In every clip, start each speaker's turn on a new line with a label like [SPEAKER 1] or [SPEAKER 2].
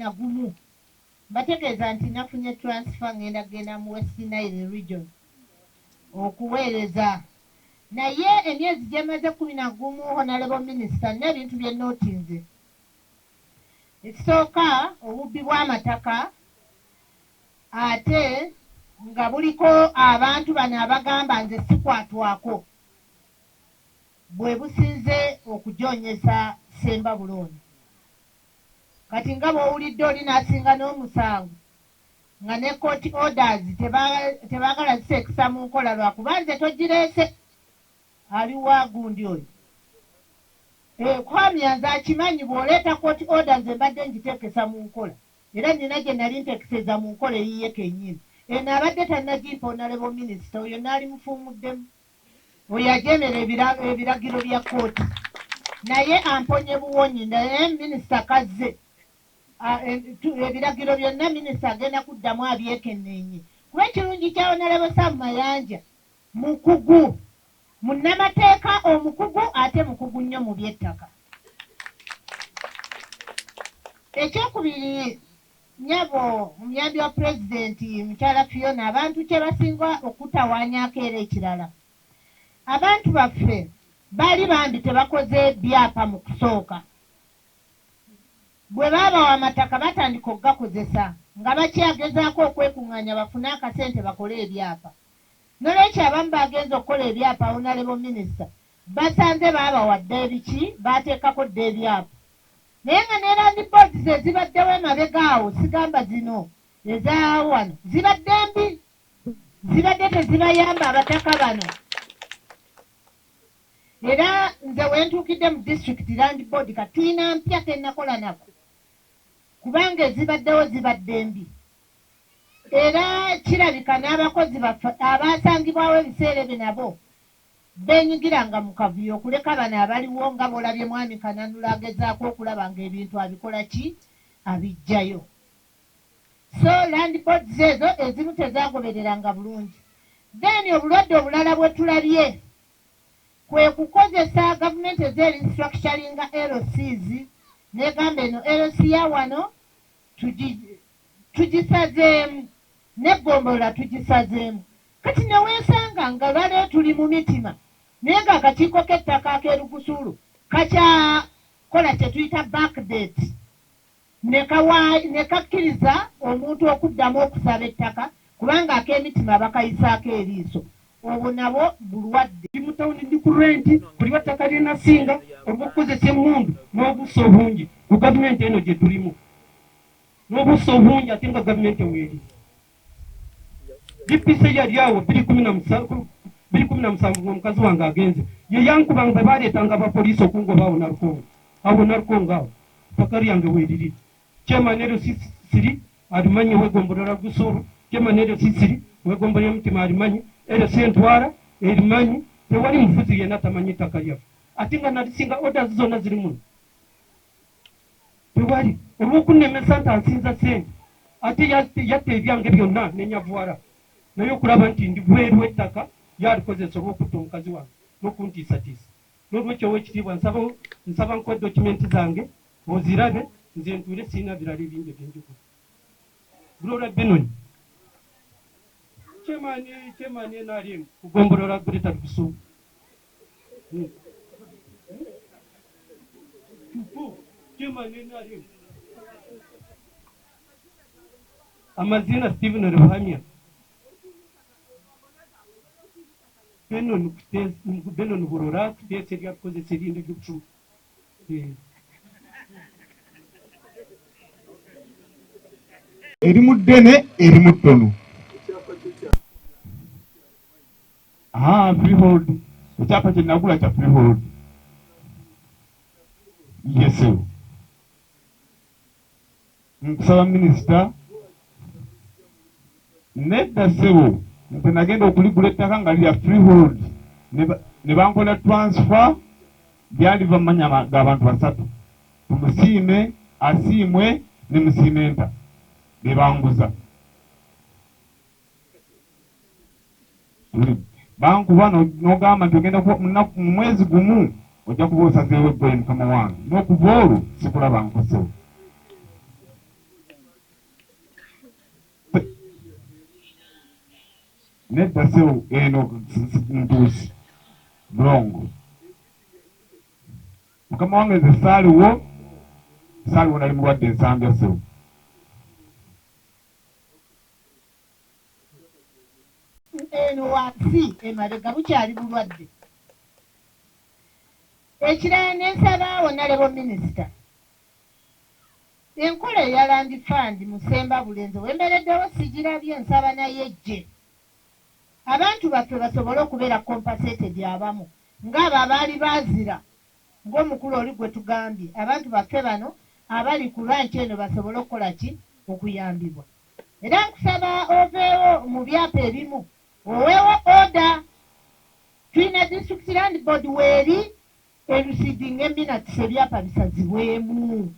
[SPEAKER 1] 11 bategeeza nti nafunye transfer ngenda kugenda mu West Nile region okuweereza naye emyezi gyemaze 11 honorable minister n'ebintu bye nootinze ekisooka obubbi bw'amataka ate nga buliko abantu bano abagamba nze sikwatwako bwe businze okujoonyesa Semba Bulooni kati nga bw'owulidde oli n'asinga n'omusango nga ne court orders tebaagala ziseekisa mu nkola lwakuba nze togireese aliwa gundi oyo kwamya nze akimanyi bw'oleeta court orders mbadde ngiteekesa mu nkola era nina gye nali nteekeseza mu nkola eyiye kennyini eno abadde tannagimpa honorable minisita oyo naali mufuumuddemu oyo ajemera ebiragiro bya kooti naye amponye buwonyi naye minisita kazze ebiragiro byonna minisita agenda kuddamu abyekenneenye kuba ekirungi kya honorable Sam Mayanja mukugu munnamateeka omukugu ate mukugu nnyo mu by'ettaka ekyokubiri nyabo omuyambi wa pulezidenti mukyala Fiona abantu kye basinga okutawaanyako era ekirala abantu baffe baali bambi tebakoze byapa mu kusooka bwe baabawa amataka batandika okugakozesa nga bakyagezaako okwekuŋŋaanya bafune akasente bakole ebyapa nolwekyo abamu bagenza okukola ebyapa honorable minister basanze baabawadde ebiki baateekako dde ebyapa naye nga ne land boards ezibaddewo emabega awo sigamba zino eza wano zibadde mbi zibadde tezibayamba abataka bano era nze wentuukidde mu district land board katuyina mpya tennakola nako kubanga ezibaddewo zibadde mbi era kirabika n'abakozi baffe abaasangibwawo ebiseera ebyo nabo beenyigiranga mu kavuyo okuleka bano abaliwo nga bw'olabye mwami Kananula agezaako okulaba ng'ebintu abikola ki abijjayo so land boards ezo ezimu tezaagobereranga bulungi then obulwadde obulala bwe tulabye kwe kukozesa gavumenti ez'erinstructuringa LCs negamba eno LC ya wano tugisazeemu n'eggombolola tugisazeemu kati neweesanga nga lwaleero tuli mu mitima naye nga akakiiko k'ettaka ak'erugusulu kakyakola kye tuyita backdate ne kakkiriza omuntu okuddamu okusaba ettaka kubanga ak'emitima bakayisaako eriiso obwo nabo bulwadde
[SPEAKER 2] mu tawuni ndi ku renti buli battaka lyenasinga olw'okukozesa emmundu n'obuso obungi ku gavumenti eno gye tulimu n'obuso obungi ate nga gavumenti weeri DPC yali awo 2017 ng'omukazi wange agenze ye yankubanga bwe baleetanga abapoliisi okungoba awo narukongo awo paka lyange weeriri kyemanero sisiri alimanyi wegombolola gusuru kyemanero sisiri wegombolola mutima alimanyi era sentwara erimanyi tewali mufuzi yenna tamanyi ttaka lyaffe ate nga nalisinga orders zonna ziri muno tewali olw'okunnemesa nti ansinza sente ate yatta ebyange byonna nenyavwara naye okulaba nti ndi bweru ettaka yalikozesa olw'okutta omukazi wange n'okuntiisatiisa n'olwekyo ow'ekitiibwa nsaba nkuwa dokimenti zange ozirabe nze ntuule siina birala ebindi ebyenjukulu Gloria Benoni Chemani NRM kugombolola Greater Busubu Chemani NRM amazina Steven Ruhamia Benoni Burora kutese lyakozesa erindi ly'obusubu
[SPEAKER 3] erimu ddene erimu ttono freehold ekyapa kye nagula kya freehold yesewo nkusaba minisita nedda ssebo nze nagenda okuligula ettaka nga lya freehold ne bankola transfer lyaliva mu manya g'abantu 3 tumusiime asiimwe ne musiimenta bebanguza bankuba n'ogamba nti ogenda mu mwezi gumu ojja kuba osazeewo eggole mukama wange n'okuva olwo sikulaba nkosewo nedda sewo eno ntuusi bulongo mukama wange nze saaliwo nali mulwadde ensambya sewo
[SPEAKER 1] eno wansi emabega bukyali bulwadde. Ekirala n'ensaba Honorable Minister, enkola eya Land Fund Musemba Bulenzi wembereddewo sigirabye, nsaba naye ejje abantu baffe basobole okubeera compensated abamu ng'abo abaali baazira ng'omukulu oli gwe tugambye, abantu baffe bano abali ku lwanki eno basobole okukola ki okuyambibwa. Era nkusaba oveewo mu byapa ebimu oweewo order. Tulina District Land Board weeri elusidinga eminatisi ebyapa bisazibwemu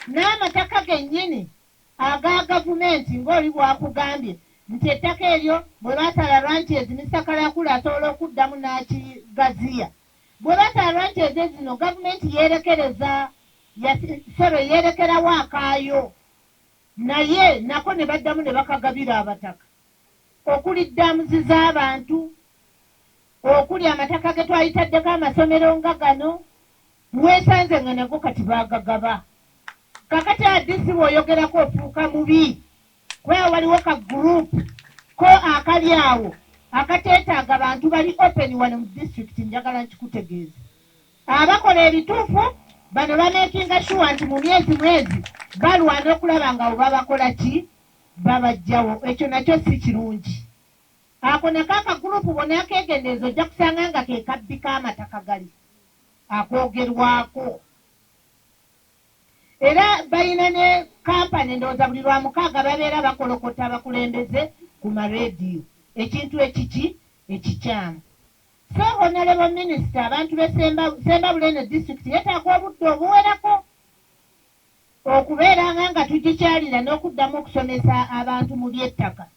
[SPEAKER 1] n'amataka gennyini aga gavumenti ng'oli bwakugambye nti ettaka eryo bwe baatala ranches Mr. asobola okuddamu n'akigaziya. Bwe baatala ranches zino gavumenti yeerekereza yeerekerawo akaayo naye nako ne baddamu ne bakagabira abataka okuli ddamuzi z'abantu okuli amataka ge twayitaddeko amasomero nga gano weesanze nga nago kati baagagaba. Kakati adisi bw'oyogerako ofuuka mubi kubera waliwo ka group ko akali awo akateetaaga abantu bali open wano mu district. Njagala nkikutegeeza abakola ebituufu bano bameekinga sure nti mu mwezi balwana okulaba nga oba bakola ki babajjawo. Ekyo nakyo si kirungi. Ako nako akagurupu bonna akeegendereza ojja kusanga nga ke kabbika amataka gali akoogerwako. Era balina ne kampani ndowooza buli lwa mukaaga babeera bakolokota abakulembeze ku mareediyo ekintu ekiki ekikyamu. So Honorable Minister, abantu b'Semba Bulene District yeetaaga obudde obuwerako okubeeranga nga tugikyalira n'okuddamu okusomesa abantu mu by'ettaka.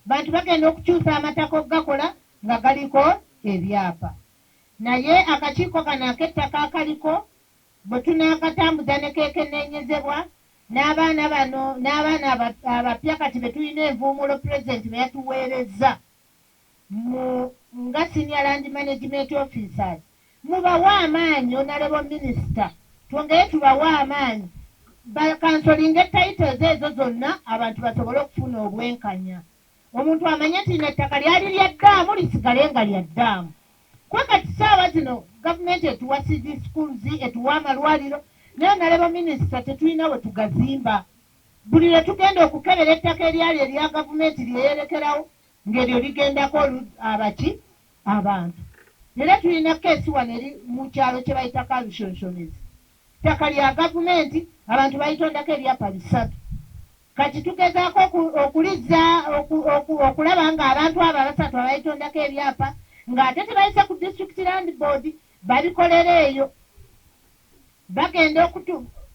[SPEAKER 1] Bantu bagenda okukyusa amataka okugakola nga galiko ebyapa. Naye akakiiko kano ak'ettaka akaliko bwe tunaakatambuza ne keekenneenyezebwa n'abaana bano n'abaana abapya kati be tulina envuumulo Pulezidenti be yatuweerezza nga Senior Land Management Officers, mubawa amaanyi Honorable Minister, twongere tubawa amaanyi bakansolinga titles ezo zonna abantu basobole okufuna obwenkanya. Omuntu amanye nti ettaka lyali lya ddaamu lisigale nga lya ddaamu. Kuba kati ssaawa zino gavumenti etuwa CD schools, etuwa amalwaliro, naye Honorable Minister tetulina bwe tugazimba. Buli lwe tugenda okukebera ettaka eryali erya gavumenti lyeyerekerawo ng'eryo ligendako abaki abantu. Era tulina keesi wano eri mu kyalo kye bayita Kalushonshonezi. Ttaka lya gavumenti abantu bayitondako ebyapa 3. Kati tugezaako okulizza okulaba nga abantu abo 3 abayitondako ebyapa ng'ate tebayise ku District Land Board babikolera eyo. Bagenda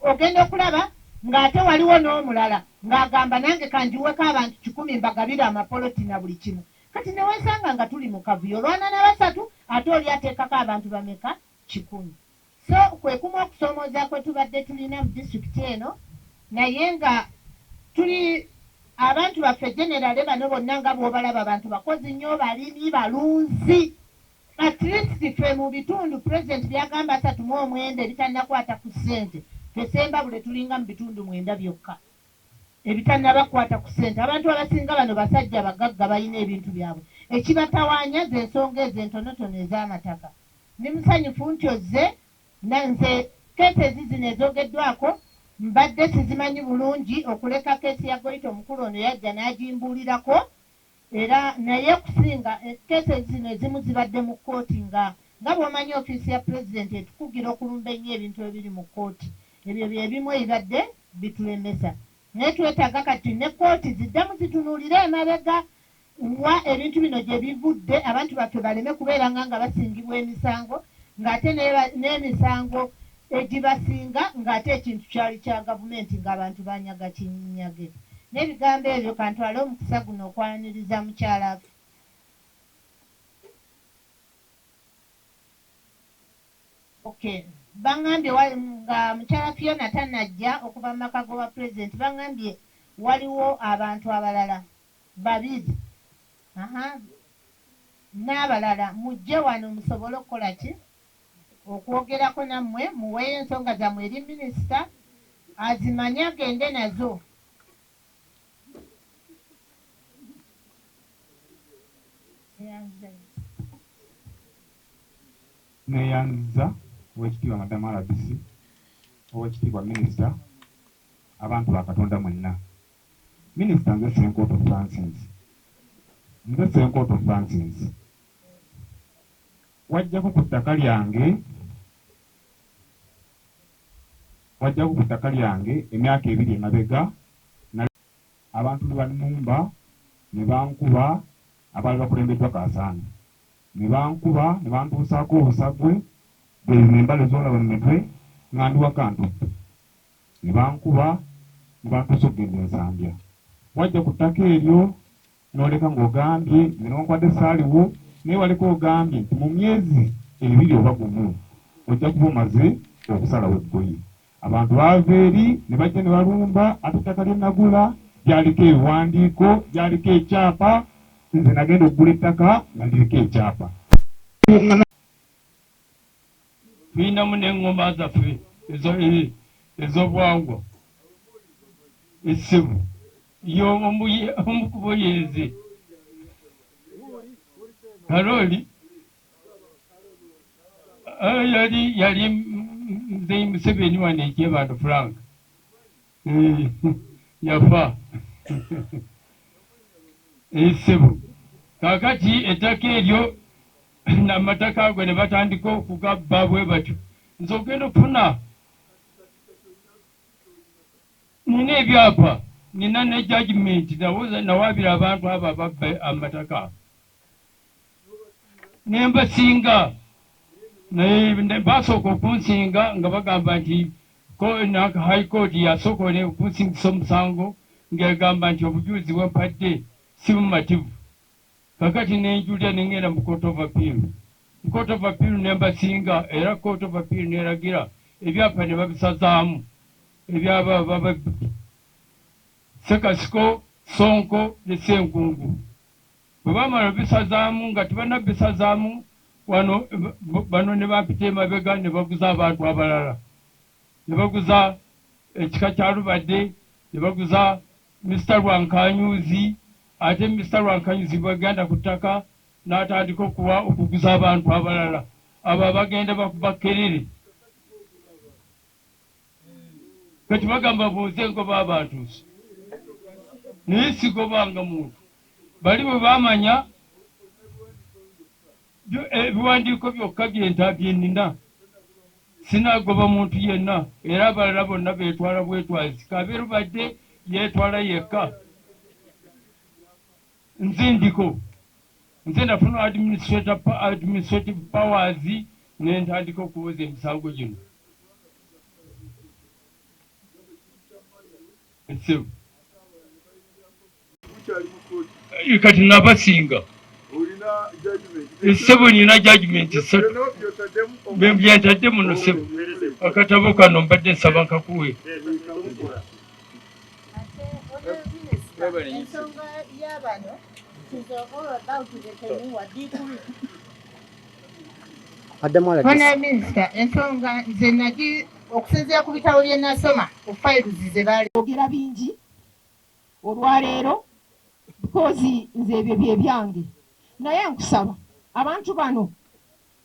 [SPEAKER 1] ogenda okulaba ng'ate waliwo n'omulala ng'agamba nange kanjiweko abantu 10 mbagabire amapoloti na buli kimu. Kati ne weesanga nga tuli mu kavuyo olwana na 3 ate oli ateekako abantu bameka 10. So kwe kumu okusoomooza kwe tubadde tulina mu district eno, naye nga tuli abantu baffe generale bano bonna nga bw'obalaba abantu bakozi nnyo, balimi, balunzi. At least ffe mu bitundu Pulezidenti byagamba 39 ebitannakwata ku ssente. Fesemba bule tulinga mu bitundu 9 byokka ebitannabakwata ku ssente. Abantu abasinga bano basajja bagagga balina ebintu byabwe. Ekibatawaanya ze ensonga ez'entonotono ez'amataka. Ndi musanyufu nti ozze nanze keesi zino ezoogeddwako mbadde sizimanyi bulungi okuleka keesi ya Goito omukulu ono yajja n'agimbuulirako. Era naye kusinga keesi zino ezimu zibadde mu kkooti nga bw'omanyi ofiisi ya Pulezidenti etukugira okulumba ennyo ebintu ebiri mu kkooti. Ebyo bye bimu ebibadde bitulemesa. Naye twetaaga kati ne kkooti ziddemu zitunuulire emabega wa ebintu bino gye bivudde, abantu baffe baleme kubeera nga basingibwa emisango ng'ate n'emisango egibasinga ng'ate ekintu kyali kya gavumenti ng'abantu banyaga kinyage. N'ebigambo ebyo kantwale omukisa guno okwaniriza mukyala affe. Okay. Bangambye nga mukyala Fiona tannajja okuva mu maka g'obwa Pulezidenti, bangambye waliwo abantu abalala babiri n'abalala mujje wano musobole okukola ki okwogerako nammwe muweeyo ensonga zammwe eri minisita azimanye agende nazo.
[SPEAKER 3] neyanziza owekitiibwa madamu RBC owekitiibwa minisita abantu bakatonda mwenna. Minisita nze Senkooto Francis wajjako ku ttaka lyange emyaka 2 emabega abantu ne bannumba ne bankuba abaali bakulembeddwa Kaasaani ne bankuba ne bantuusaako obusagwe embale zoolaba mu mitwe nga ndi wakantuppe ne bankuba ne bantuusa okugenda ensambya. Wajja ku ttaka eryo n'oleka ng'ogambye nze newankubadde saaliwo naye waleka ogambye nti mu myezi 2 oba 1 ojja kuba omaze okusalawo eggoye. Abantu baava eri ne bajja ne balumba ate ettaka lye nagula lyaliko ebiwandiiko lyaliko ekyapa. Nze nagenda okugula ettaka nga liriko ekyapa.
[SPEAKER 2] Tulinamu n'eŋŋoma zaffe ez'obwangwa essibu omukubo yenze Kalooli yali nze Museveni wano ekyebando Frank yafa essibu. Kaakati ettaka eryo n'amataka ago ne batandika okugabba bwe batyo. Nze ogenda okufuna nina ebyapa nina ne judgment nawaabira abantu abo ababba amataka ne mbasinga naye basooka okunsinga nga bagamba nti high court yasooka okunsingisa omusango ng'egamba nti obujulizi bwempadde si bumativu. Kakati nenjulira nengenda mu court of appeal. Mu court of appeal ne mbasinga era court of appeal neragira ebyapa ne babisazaamu ebyaba Sekasiko, Sonko ne Senkungu. Bwe bamala bisazaamu nga tebanabisazaamu wano bano ne bampita emabega ne baguza abantu abalala. Ne baguza ekika kya Lubadde, ne baguza Mr. Rwankanyuzi, ate Mr. Rwankanyuzi bwagenda ku ttaka n'atandika okuguza abantu abalala. Abo bagenda bakerere. Kati bagamba buuze ngoba abantu. Naye sigobanga muntu. Bali bwe bamanya ebiwandiiko byokka byenina sinagoba muntu yenna era abalala bonna beetwala bwetwazi. Kabeerubadde yeetwala yekka. Nze ndiko. Nze nafuna administrative powers ne ntandika okuwoza emisango gino. Kati nabasinga essebo nina judgment 3 byentadde muno ssebo. Akatabo kano mbadde nsaba nkakuwe.
[SPEAKER 1] Ensonga y'abano Honorable Minister, ensonga nze nagi okusinziira ku bitabo bye nasoma ku files ze baali ogera bingi olwaleero because nze ebyo bye byange. Naye nkusaba abantu bano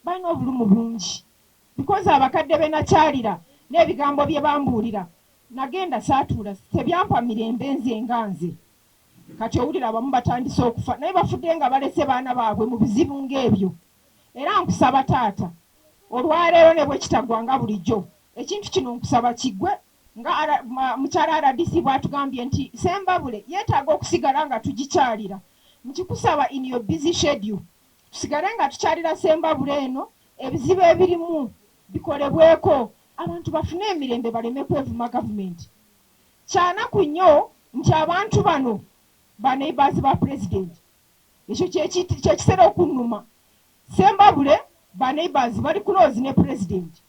[SPEAKER 1] balina obulumu bungi because abakadde be nakyalira n'ebigambo bye bambuulira nagenda saatuula tebyampa mirembe nze nga nze. Kati owulira abamu batandise okufa naye bafudde nga balese baana baabwe mu bizibu ng'ebyo. Era nkusaba taata olwaleero ne bwe kitagwanga bulijjo ekintu kino nkusaba kiggwe nga mukyala RDC bw'atugambye nti Sembabule yeetaaga okusigala nga tugikyalira. Nkikusaba in your busy schedule tusigale nga tukyalira Sembabule eno ebizibu ebirimu bikolebweko abantu bafune emirembe baleme kwevuma gavumenti. Kyanaku nnyo nti abantu bano baneighbors ba president ekyo kyekisera okunnuma. Sembabule baneighbors bali close ne president.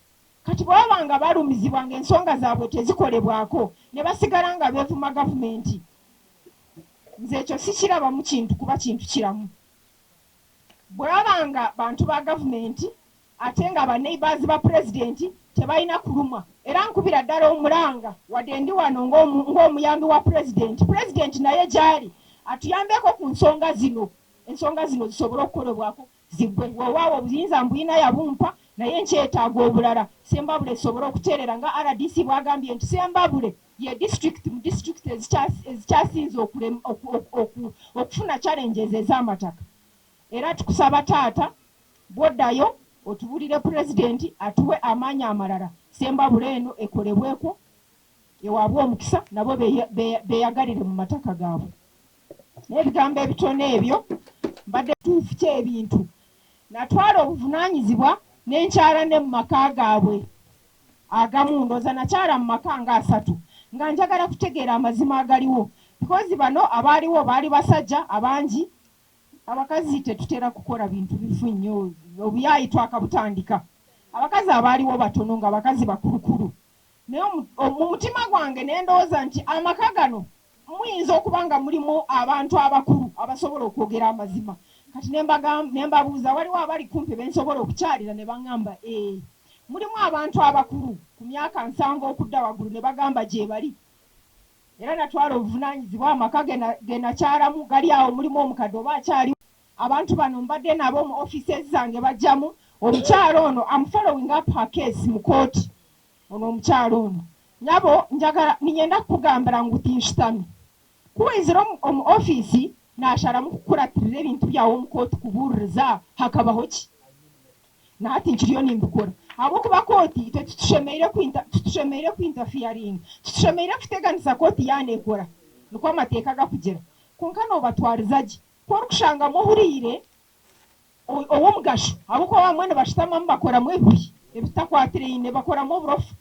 [SPEAKER 1] Kati bwaba nga balumizibwa ng'ensonga zaabwe tezikolebwako ne basigala nga beevuma gavumenti
[SPEAKER 4] nze ekyo sikiraba mu kintu kuba kintu kiramu bw'abanga bantu ba gavumenti ate nga baneighbours ba pulezidenti tebalina kulumwa era nkubira ddala omulanga wadde ndi wano ng'omuyambi wa pulezidenti naye gyali atuyambeko ku nsonga zino zisobole okukolebwako ziggwe weewaawo obuyinza mbuyina yabumpa naye nkyetaaga obulala Sembabule esobole okuteerera nga RDC bwagambye nti Sembabule ye mu disitulikiti ezikyasinze okufuna challenges ez'amataka era tukusaba taata bwoddayo otubulire pulezidenti atuwe amaanyi amalala Sembabule eno ekolebweko ewaabwe omukisa nabo beeyagalire mu mataka gaabwe n'ebigambo ebitono ebyo mbadde tuufu ky'ebintu natwala obuvunaanyizibwa n'enkyala ne mu maka gaabwe agamu ndooza nakyala mu maka nga 3 nga njagala kutegeera amazima agaliwo because bano abaaliwo baali basajja abangi abakazi tetutera kukola bintu bifu nnyo obuyayi twakabutandika abakazi abaaliwo batono nga abakazi bakulukulu naye mu mutima gwange ne ndowooza nti amaka gano muyinza okuba nga mulimu abantu abakulu abasobola okwogera amazima kati ne mbabuuza waliwo abali kumpi bensobola okukyalira ne baŋŋamba mulimu abantu abakulu ku myaka 7 okudda waggulu ne bagamba gye bali era natwala obuvunaanyizibwa amaka ge nakyalamu gali awo mulimu omukadde oba akyali abantu bano mbadde nabo mu offices zange bajjamu omukyalo ono am following up her case mu kooti ono omukyalo ono nyabo njagala ninyenda kukugambira ngu tinshitami kuwizira omu office nasharamu kukuratirira ebintu byawe omu kooti kubuuliriza hakabaho ki naati nkiriyo nimbikora habwokuba kooti tetushemeire kuinterfering tutushemeire kuteganisa kooti yanekora nikwo amateeka gakugira konka noobatwariza gi kworikushanga muhuriire ow'omugasho habwokuba bamwe nibashitamamu bakoramu ebibi ebitakwatiraine bakoramu oburofu